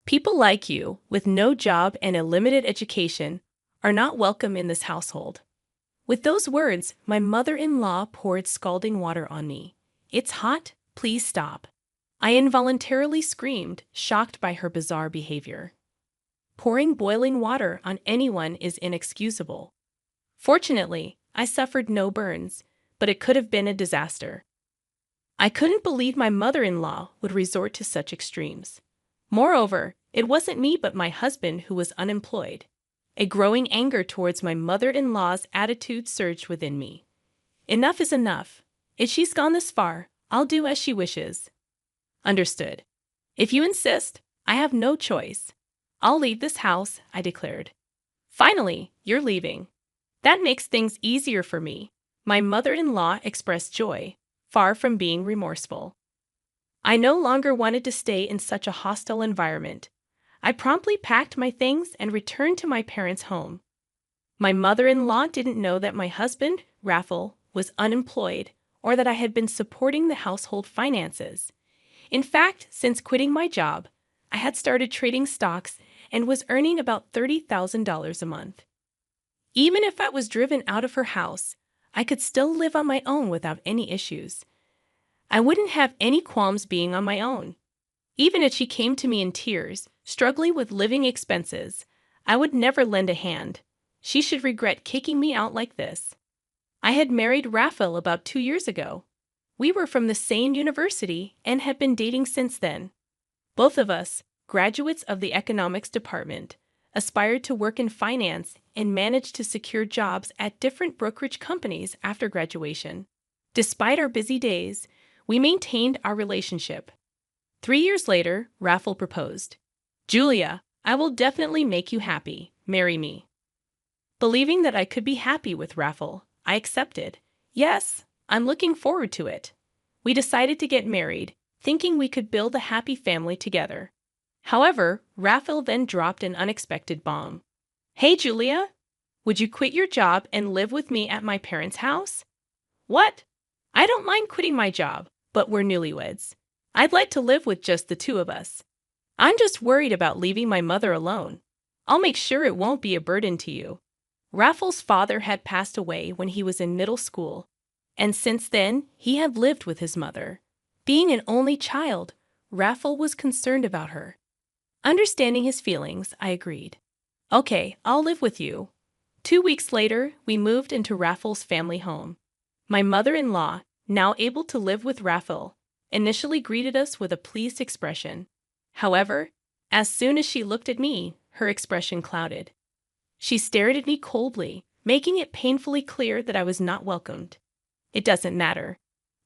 People like you, with no job and a limited education, are not welcome in this household. With those words, my mother-in-law poured scalding water on me. It's hot, please stop. I involuntarily screamed, shocked by her bizarre behavior. Pouring boiling water on anyone is inexcusable. Fortunately, I suffered no burns, but it could have been a disaster. I couldn't believe my mother-in-law would resort to such extremes. Moreover, it wasn't me but my husband who was unemployed. A growing anger towards my mother-in-law's attitude surged within me. Enough is enough. If she's gone this far, I'll do as she wishes. Understood. If you insist, I have no choice. I'll leave this house, I declared. Finally, you're leaving. That makes things easier for me. My mother-in-law expressed joy, far from being remorseful. I no longer wanted to stay in such a hostile environment. I promptly packed my things and returned to my parents' home. My mother-in-law didn't know that my husband, Raffle, was unemployed or that I had been supporting the household finances. In fact, since quitting my job, I had started trading stocks and was earning about $30,000 a month. Even if I was driven out of her house, I could still live on my own without any issues. I wouldn't have any qualms being on my own. Even if she came to me in tears, struggling with living expenses, I would never lend a hand. She should regret kicking me out like this. I had married Raphael about 2 years ago. We were from the same university and had been dating since then. Both of us, graduates of the economics department, aspired to work in finance and managed to secure jobs at different brokerage companies after graduation. Despite our busy days, we maintained our relationship. 3 years later, Raphael proposed. Julia, I will definitely make you happy. Marry me. Believing that I could be happy with Raphael, I accepted. Yes, I'm looking forward to it. We decided to get married, thinking we could build a happy family together. However, Raphael then dropped an unexpected bomb. Hey, Julia, would you quit your job and live with me at my parents' house? What? I don't mind quitting my job, but we're newlyweds. I'd like to live with just the two of us. I'm just worried about leaving my mother alone. I'll make sure it won't be a burden to you. Raphael's father had passed away when he was in middle school, and since then he had lived with his mother. Being an only child, Raphael was concerned about her. Understanding his feelings, I agreed. Okay, I'll live with you. 2 weeks later, we moved into Raphael's family home. My mother-in-law, now able to live with Raphael, initially greeted us with a pleased expression. However, as soon as she looked at me, her expression clouded. She stared at me coldly, making it painfully clear that I was not welcomed. It doesn't matter.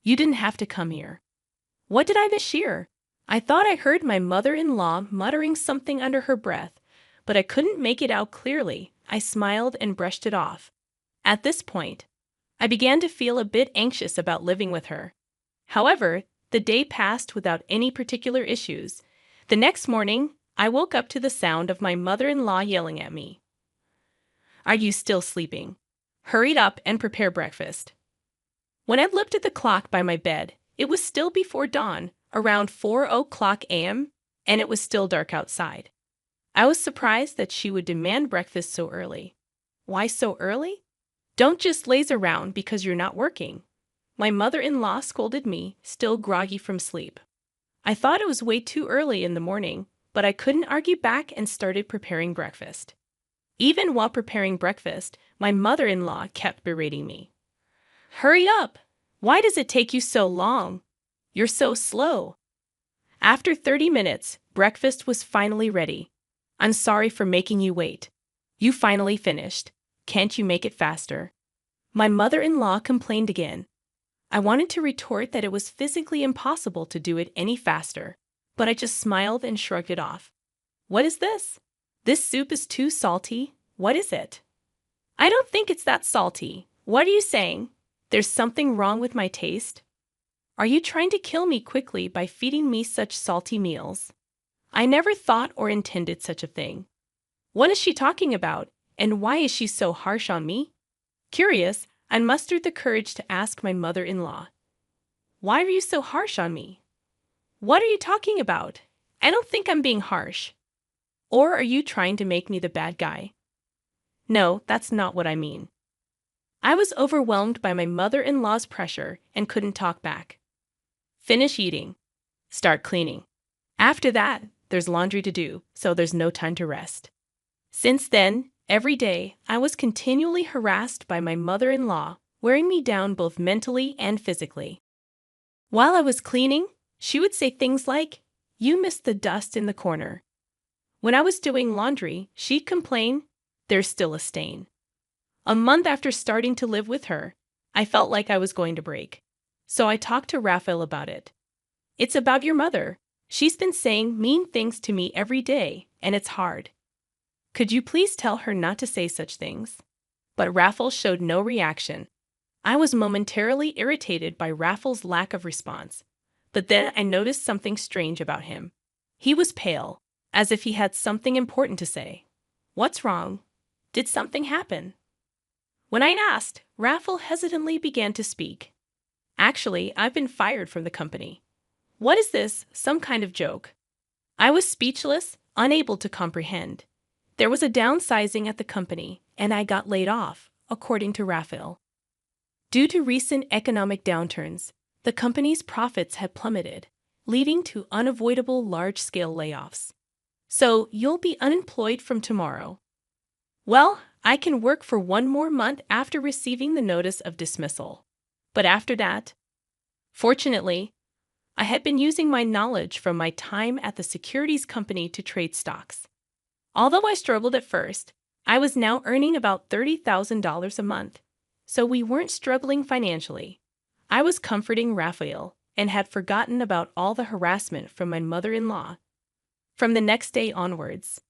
You didn't have to come here. What did I mishear? I thought I heard my mother-in-law muttering something under her breath, but I couldn't make it out clearly. I smiled and brushed it off. At this point, I began to feel a bit anxious about living with her. However, the day passed without any particular issues. The next morning, I woke up to the sound of my mother-in-law yelling at me. Are you still sleeping? Hurry up and prepare breakfast. When I looked at the clock by my bed, it was still before dawn, around 4:00 a.m., and it was still dark outside. I was surprised that she would demand breakfast so early. Why so early? Don't just laze around because you're not working. My mother-in-law scolded me, still groggy from sleep. I thought it was way too early in the morning, but I couldn't argue back and started preparing breakfast. Even while preparing breakfast, my mother-in-law kept berating me. Hurry up! Why does it take you so long? You're so slow. After 30 minutes, breakfast was finally ready. I'm sorry for making you wait. You finally finished. Can't you make it faster? My mother-in-law complained again. I wanted to retort that it was physically impossible to do it any faster, but I just smiled and shrugged it off. What is this? This soup is too salty. What is it? I don't think it's that salty. What are you saying? There's something wrong with my taste? Are you trying to kill me quickly by feeding me such salty meals? I never thought or intended such a thing. What is she talking about, and why is she so harsh on me? Curious, I mustered the courage to ask my mother-in-law. Why are you so harsh on me? What are you talking about? I don't think I'm being harsh. Or are you trying to make me the bad guy? No, that's not what I mean. I was overwhelmed by my mother-in-law's pressure and couldn't talk back. Finish eating. Start cleaning. After that, there's laundry to do, so there's no time to rest. Since then, every day, I was continually harassed by my mother-in-law, wearing me down both mentally and physically. While I was cleaning, she would say things like, "You missed the dust in the corner." When I was doing laundry, she'd complain, "There's still a stain." A month after starting to live with her, I felt like I was going to break. So I talked to Raphael about it. "It's about your mother. She's been saying mean things to me every day, and it's hard. Could you please tell her not to say such things?" But Raphael showed no reaction. I was momentarily irritated by Raphael's lack of response. But then I noticed something strange about him. He was pale, as if he had something important to say. "What's wrong? Did something happen?" When I asked, Raphael hesitantly began to speak. "Actually, I've been fired from the company." "What is this, some kind of joke?" I was speechless, unable to comprehend. There was a downsizing at the company, and I got laid off, according to Raphael. Due to recent economic downturns, the company's profits had plummeted, leading to unavoidable large-scale layoffs. "So you'll be unemployed from tomorrow." "Well, I can work for one more month after receiving the notice of dismissal. But after that..." Fortunately, I had been using my knowledge from my time at the securities company to trade stocks. Although I struggled at first, I was now earning about $30,000 a month, so we weren't struggling financially. I was comforting Raphael and had forgotten about all the harassment from my mother-in-law. From the next day onwards,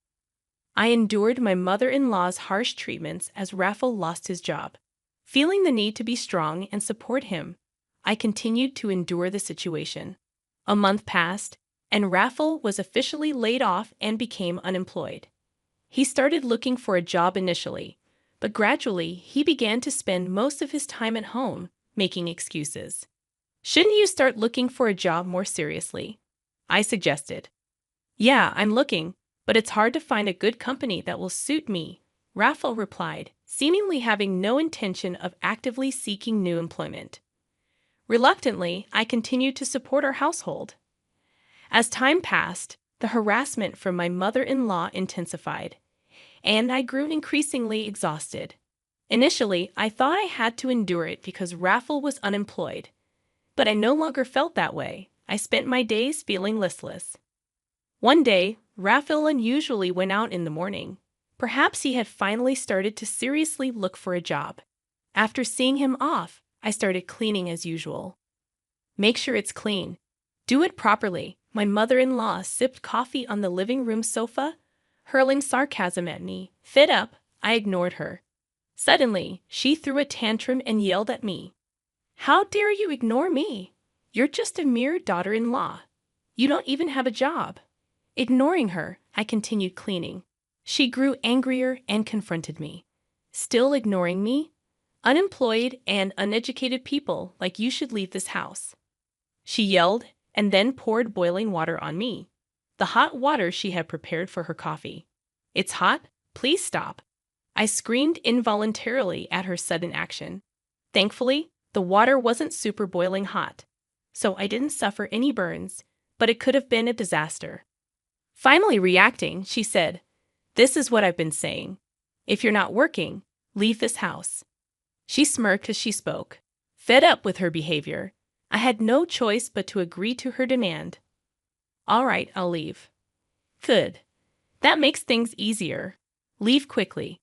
I endured my mother-in-law's harsh treatments as Raphael lost his job. Feeling the need to be strong and support him, I continued to endure the situation. A month passed, and Raphael was officially laid off and became unemployed. He started looking for a job initially, but gradually he began to spend most of his time at home, making excuses. "Shouldn't you start looking for a job more seriously?" I suggested. "Yeah, I'm looking, but it's hard to find a good company that will suit me," Raphael replied, seemingly having no intention of actively seeking new employment. Reluctantly, I continued to support our household. As time passed, the harassment from my mother-in-law intensified, and I grew increasingly exhausted. Initially, I thought I had to endure it because Raphael was unemployed, but I no longer felt that way. I spent my days feeling listless. One day, Raphael unusually went out in the morning. Perhaps he had finally started to seriously look for a job. After seeing him off, I started cleaning as usual. "Make sure it's clean. Do it properly." My mother-in-law sipped coffee on the living room sofa, hurling sarcasm at me. Fed up, I ignored her. Suddenly, she threw a tantrum and yelled at me. "How dare you ignore me? You're just a mere daughter-in-law. You don't even have a job." Ignoring her, I continued cleaning. She grew angrier and confronted me. "Still ignoring me? Unemployed and uneducated people like you should leave this house." She yelled and then poured boiling water on me, the hot water she had prepared for her coffee. "It's hot, please stop." I screamed involuntarily at her sudden action. Thankfully, the water wasn't super boiling hot, so I didn't suffer any burns, but it could have been a disaster. Finally reacting, she said, "This is what I've been saying. If you're not working, leave this house." She smirked as she spoke. Fed up with her behavior, I had no choice but to agree to her demand. "All right, I'll leave." "Good. That makes things easier. Leave quickly."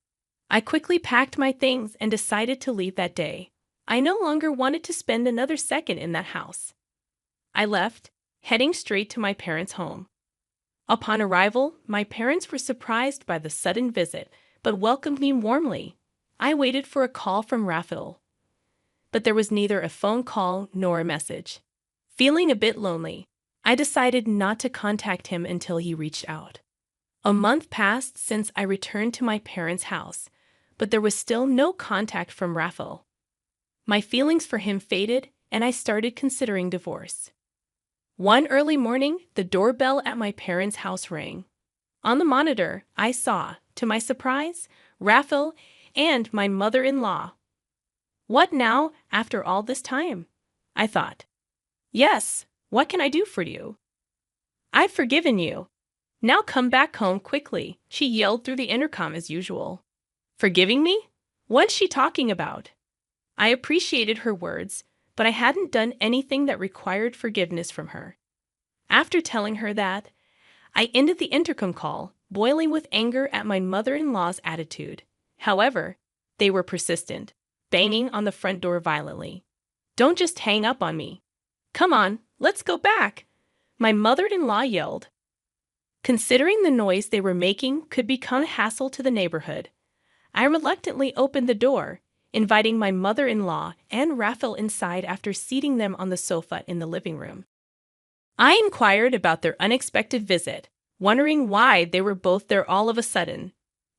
I quickly packed my things and decided to leave that day. I no longer wanted to spend another second in that house. I left, heading straight to my parents' home. Upon arrival, my parents were surprised by the sudden visit, but welcomed me warmly. I waited for a call from Raphael, but there was neither a phone call nor a message. Feeling a bit lonely, I decided not to contact him until he reached out. A month passed since I returned to my parents' house, but there was still no contact from Raphael. My feelings for him faded, and I started considering divorce. One early morning, the doorbell at my parents' house rang. On the monitor, I saw, to my surprise, Raphael and my mother-in-law. What now, after all this time? I thought. Yes, what can I do for you? I've forgiven you. Now come back home quickly, she yelled through the intercom as usual. Forgiving me? What's she talking about? I appreciated her words, but I hadn't done anything that required forgiveness from her. After telling her that, I ended the intercom call, boiling with anger at my mother-in-law's attitude. However, they were persistent, banging on the front door violently. Don't just hang up on me. Come on, let's go back, my mother-in-law yelled. Considering the noise they were making could become a hassle to the neighborhood, I reluctantly opened the door, inviting my mother-in-law and Raphael inside after seating them on the sofa in the living room. I inquired about their unexpected visit, wondering why they were both there all of a sudden.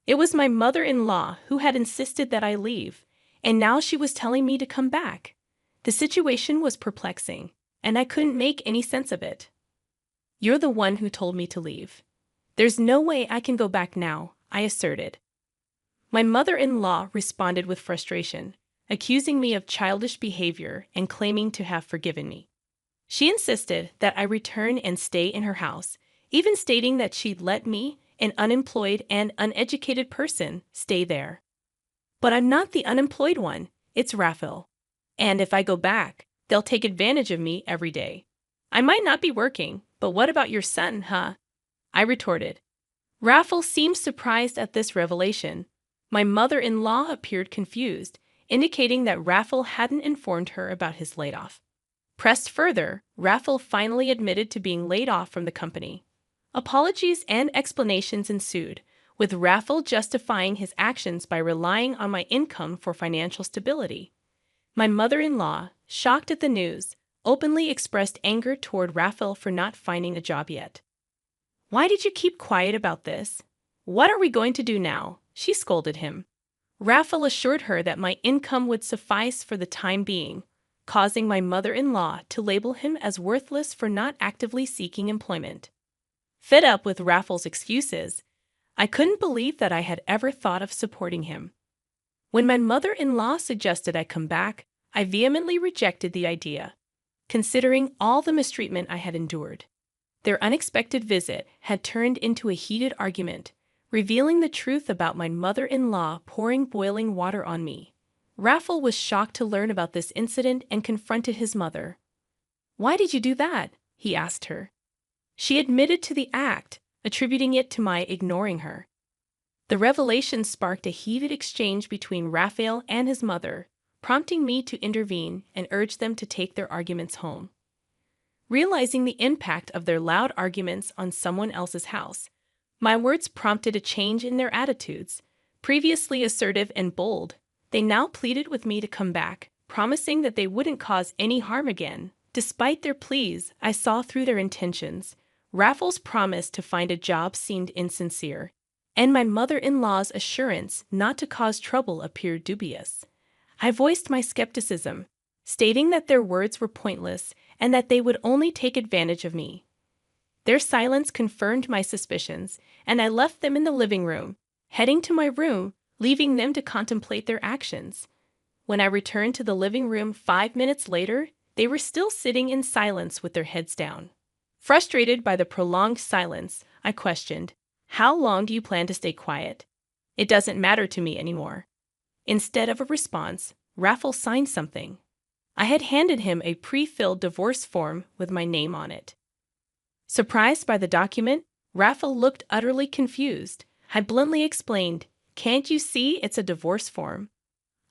It was my mother-in-law who had insisted that I leave, and now she was telling me to come back. The situation was perplexing, and I couldn't make any sense of it. You're the one who told me to leave. There's no way I can go back now, I asserted. My mother-in-law responded with frustration, accusing me of childish behavior and claiming to have forgiven me. She insisted that I return and stay in her house, even stating that she'd let me, an unemployed and uneducated person, stay there. But I'm not the unemployed one, it's Raphael. And if I go back, they'll take advantage of me every day. I might not be working, but what about your son, huh? I retorted. Raphael seemed surprised at this revelation. My mother-in-law appeared confused, indicating that Raphael hadn't informed her about his layoff. Pressed further, Raphael finally admitted to being laid off from the company. Apologies and explanations ensued, with Raphael justifying his actions by relying on my income for financial stability. My mother-in-law, shocked at the news, openly expressed anger toward Raphael for not finding a job yet. Why did you keep quiet about this? What are we going to do now? She scolded him. Raphael assured her that my income would suffice for the time being, causing my mother-in-law to label him as worthless for not actively seeking employment. Fed up with Raphael's excuses, I couldn't believe that I had ever thought of supporting him. When my mother-in-law suggested I come back, I vehemently rejected the idea, considering all the mistreatment I had endured. Their unexpected visit had turned into a heated argument, revealing the truth about my mother-in-law pouring boiling water on me. Raphael was shocked to learn about this incident and confronted his mother. Why did you do that? He asked her. She admitted to the act, attributing it to my ignoring her. The revelation sparked a heated exchange between Raphael and his mother, prompting me to intervene and urge them to take their arguments home. Realizing the impact of their loud arguments on someone else's house, my words prompted a change in their attitudes. Previously assertive and bold, they now pleaded with me to come back, promising that they wouldn't cause any harm again. Despite their pleas, I saw through their intentions. Raphael's promise to find a job seemed insincere, and my mother-in-law's assurance not to cause trouble appeared dubious. I voiced my skepticism, stating that their words were pointless and that they would only take advantage of me. Their silence confirmed my suspicions, and I left them in the living room, heading to my room, leaving them to contemplate their actions. When I returned to the living room 5 minutes later, they were still sitting in silence with their heads down. Frustrated by the prolonged silence, I questioned, "How long do you plan to stay quiet? It doesn't matter to me anymore." Instead of a response, Raphael signed something. I had handed him a pre-filled divorce form with my name on it. Surprised by the document, Raphael looked utterly confused. I bluntly explained, "Can't you see it's a divorce form?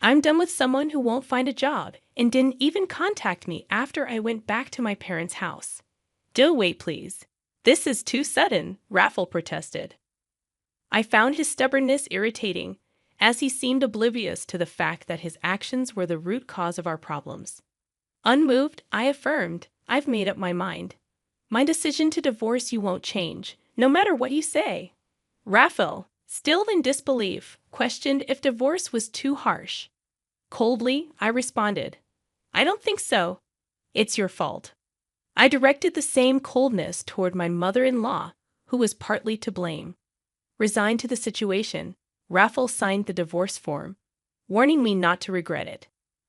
I'm done with someone who won't find a job and didn't even contact me after I went back to my parents' house." "Do wait, please. This is too sudden," Raphael protested. I found his stubbornness irritating, as he seemed oblivious to the fact that his actions were the root cause of our problems. Unmoved, I affirmed, "I've made up my mind. My decision to divorce you won't change, no matter what you say." Raphael, still in disbelief, questioned if divorce was too harsh. Coldly, I responded, "I don't think so. It's your fault." I directed the same coldness toward my mother-in-law, who was partly to blame. Resigned to the situation, Raffle signed the divorce form, warning me not to regret it.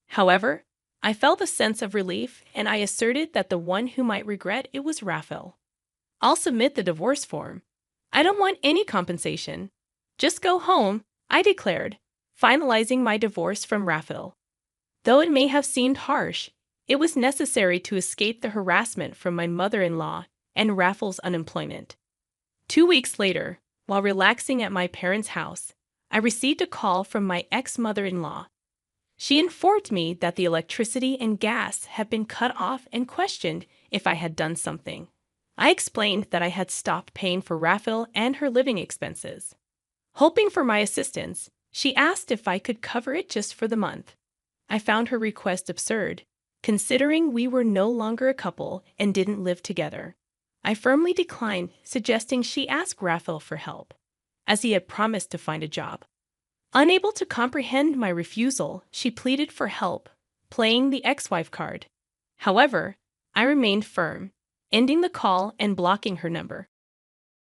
However, I felt a sense of relief and I asserted that the one who might regret it was Raffle. I'll submit the divorce form. I don't want any compensation. Just go home, I declared, finalizing my divorce from Raffle. Though it may have seemed harsh, it was necessary to escape the harassment from my mother-in-law and Raffle's unemployment. 2 weeks later, while relaxing at my parents' house, I received a call from my ex-mother-in-law. She informed me that the electricity and gas had been cut off and questioned if I had done something. I explained that I had stopped paying for Raffle and her living expenses. Hoping for my assistance, she asked if I could cover it just for the month. I found her request absurd, considering we were no longer a couple and didn't live together. I firmly declined, suggesting she ask Raffle for help, as he had promised to find a job. Unable to comprehend my refusal, she pleaded for help, playing the ex-wife card. However, I remained firm, ending the call and blocking her number.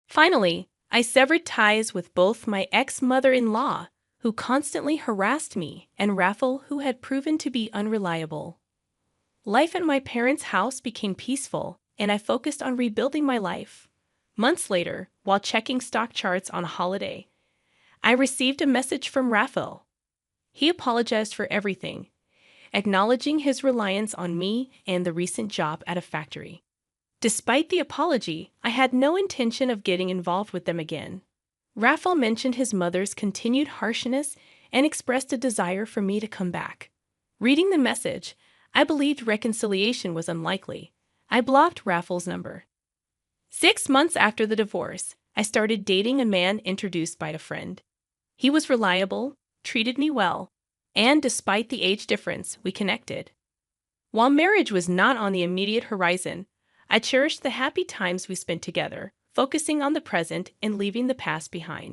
Finally, I severed ties with both my ex-mother-in-law, who constantly harassed me, and Raffle, who had proven to be unreliable. Life at my parents' house became peaceful, and I focused on rebuilding my life. Months later, while checking stock charts on a holiday, I received a message from Raffle. He apologized for everything, acknowledging his reliance on me and the recent job at a factory. Despite the apology, I had no intention of getting involved with them again. Raffle mentioned his mother's continued harshness and expressed a desire for me to come back. Reading the message, I believed reconciliation was unlikely. I blocked Raffle's number. 6 months after the divorce, I started dating a man introduced by a friend. He was reliable, treated me well, and despite the age difference, we connected. While marriage was not on the immediate horizon, I cherished the happy times we spent together, focusing on the present and leaving the past behind.